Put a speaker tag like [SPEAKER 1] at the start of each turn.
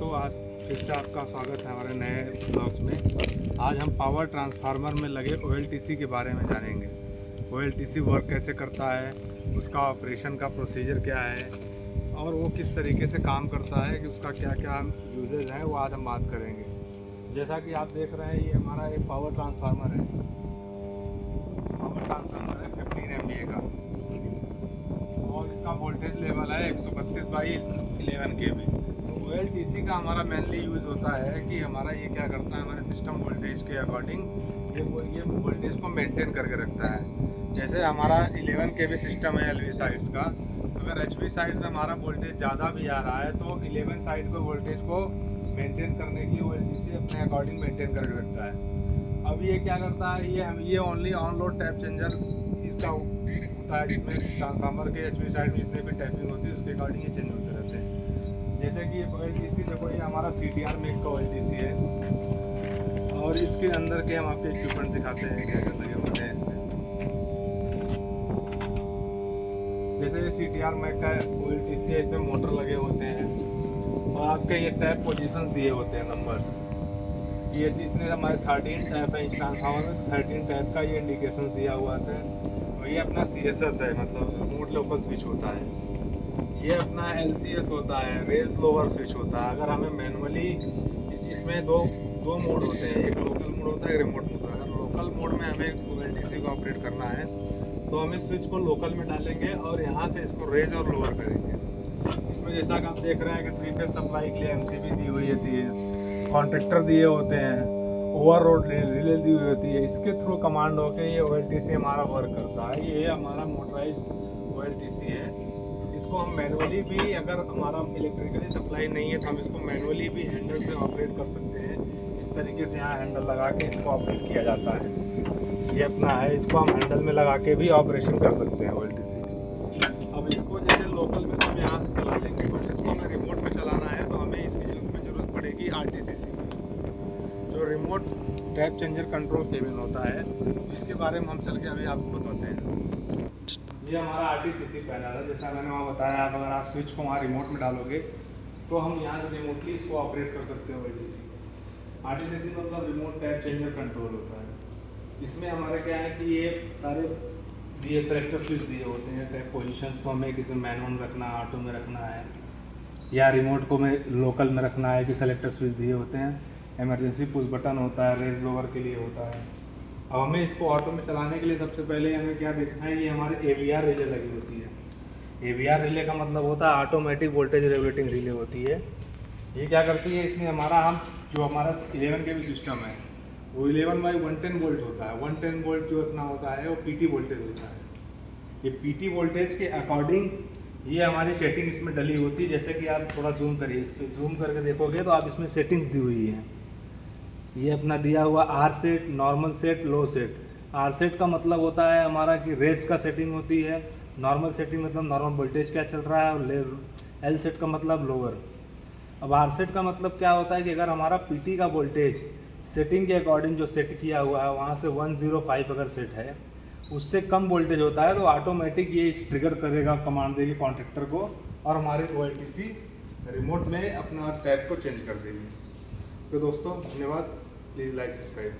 [SPEAKER 1] दोस्तों, आज फिर से आपका स्वागत है हमारे नए ब्लॉग्स में। आज हम पावर ट्रांसफार्मर में लगे OLTC के बारे में जानेंगे। OLTC वर्क कैसे करता है, उसका ऑपरेशन का प्रोसीजर क्या है और वो किस तरीके से काम करता है, कि उसका क्या क्या यूजेज है, वो आज हम बात करेंगे। जैसा कि आप देख रहे हैं, ये हमारा एक पावर ट्रांसफार्मर है। पावर ट्रांसफार्मर है 15 MVA का और इसका वोल्टेज लेवल है 132/11 kV। तो OLTC का हमारा मेनली यूज़ होता है कि हमारा ये क्या करता है, हमारे सिस्टम वोल्टेज के अकॉर्डिंग ये वोल्टेज को मेंटेन करके रखता है। जैसे हमारा 11 kV सिस्टम है LV साइड्स का, अगर HV साइड में हमारा वोल्टेज ज़्यादा भी आ रहा है तो 11 साइड को वोल्टेज को मेंटेन करने के लिए OLTC अपने अकॉर्डिंग मेंटेन करके रखता है। अब ये क्या करता है, ये only on load tap changer इसका होता है, जिसमें ट्रांसफार्मर के HV साइड में जितने भी टैपिंग होती है उसके अकॉर्डिंग ये चेंज होते रहते हैं। जैसे कि OLTC देखो, ये हमारा CTR मेक का OLTC है और इसके अंदर के हम आपके इक्विपमेंट दिखाते हैं क्या क्या लगे होते हैं इसमें। जैसे ये CTR मेक का OLTC है, इसमें मोटर लगे होते हैं और आपके ये टैप पोजीशंस दिए होते हैं नंबर्स। ये जितने हमारे 13 टैप है इस ट्रांसफार्मर में, 13 टैप का ये इंडिकेशन दिया हुआ था। और ये अपना CSS है, मतलब रिमोट लोकल स्विच होता है। ये अपना LCS होता है, रेज लोअर स्विच होता है। अगर हमें मैनुअली इसमें दो मोड होते हैं, एक लोकल मोड होता है, एक रिमोट मोड होता है। अगर लोकल मोड में हमें OLTC को ऑपरेट करना है तो हम इस स्विच को लोकल में डालेंगे और यहाँ से इसको रेज और लोअर करेंगे। इसमें जैसा कि आप देख रहे हैं कि 3 फेज सप्लाई के लिए MCB दी हुई होती है, कॉन्ट्रैक्टर दिए होते हैं, ओवर रोड रिले दी हुई होती है। इसके थ्रू कमांड होकर ये OLTC हमारा वर्क करता है। ये हमारा मोटराइज OLTC है। इसको हम मैनुअली भी, अगर हमारा इलेक्ट्रिकली सप्लाई नहीं है तो हम इसको मैनुअली भी हैंडल से ऑपरेट कर सकते हैं। इस तरीके से यहाँ हैंडल लगा के इसको ऑपरेट किया जाता है। ये अपना है, इसको हम हैंडल में लगा के भी ऑपरेशन कर सकते हैं OLTC। अब इसको जैसे लोकल में हम यहाँ से चला लेंगे, बट इसको हमें रिमोट में चलाना है तो हमें इसकी जरूरत पड़ेगी RTCC, जो remote tap changer control cabin होता है, जिसके बारे में हम चल के अभी आपको बताते हैं। ये हमारा RTCC पैनल है। जैसा मैंने वहाँ बताया, आप अगर आप स्विच को वहाँ रिमोट में डालोगे तो हम यहाँ से रिमोटली इसको ऑपरेट कर सकते हैं OLTC। RTCC मतलब रिमोट टैप चेंजर कंट्रोल होता है। इसमें हमारे क्या है कि ये सारे दिए सेलेक्टर स्विच दिए होते हैं। टैप पोजीशंस को हमें किसी मैनुअल में रखना है, ऑटो में रखना है, या रिमोट को में लोकल में रखना है, कि सेलेक्टर स्विच दिए होते हैं। इमरजेंसी पुश बटन होता है, रेज लोअर के लिए होता है। अब हमें इसको ऑटो में चलाने के लिए सबसे पहले हमें क्या देखना है, ये हमारे AVR रिले लगी होती है। AVR रिले का मतलब होता है ऑटोमेटिक वोल्टेज रेगुलेटिंग रिले होती है। ये क्या करती है, इसमें जो हमारा 11 kV सिस्टम है वो 11/110 वोल्ट होता है। 110 वोल्ट जो अपना होता है वो PT वोल्टेज होता है। ये PT वोल्टेज के अकॉर्डिंग ये हमारी सेटिंग इसमें डली होती है। जैसे कि आप थोड़ा जूम करिए, इस पर जूम करके देखोगे तो आप इसमें सेटिंग्स दी हुई है। ये अपना दिया हुआ R सेट, नॉर्मल सेट, लो सेट। R सेट का मतलब होता है हमारा कि रेज का सेटिंग होती है। नॉर्मल सेटिंग मतलब नॉर्मल वोल्टेज क्या चल रहा है, और L सेट का मतलब लोअर। अब R सेट का मतलब क्या होता है कि अगर हमारा PT का वोल्टेज सेटिंग के अकॉर्डिंग जो सेट किया हुआ है वहाँ से 105 अगर सेट है, उससे कम वोल्टेज होता है तो ऑटोमेटिक ये ट्रिगर करेगा, कमांड देगी कॉन्ट्रैक्टर को, और हमारी OLTC रिमोट में अपना टैप को चेंज कर देगी। तो दोस्तों धन्यवाद, प्लीज़ लाइक सब्सक्राइब।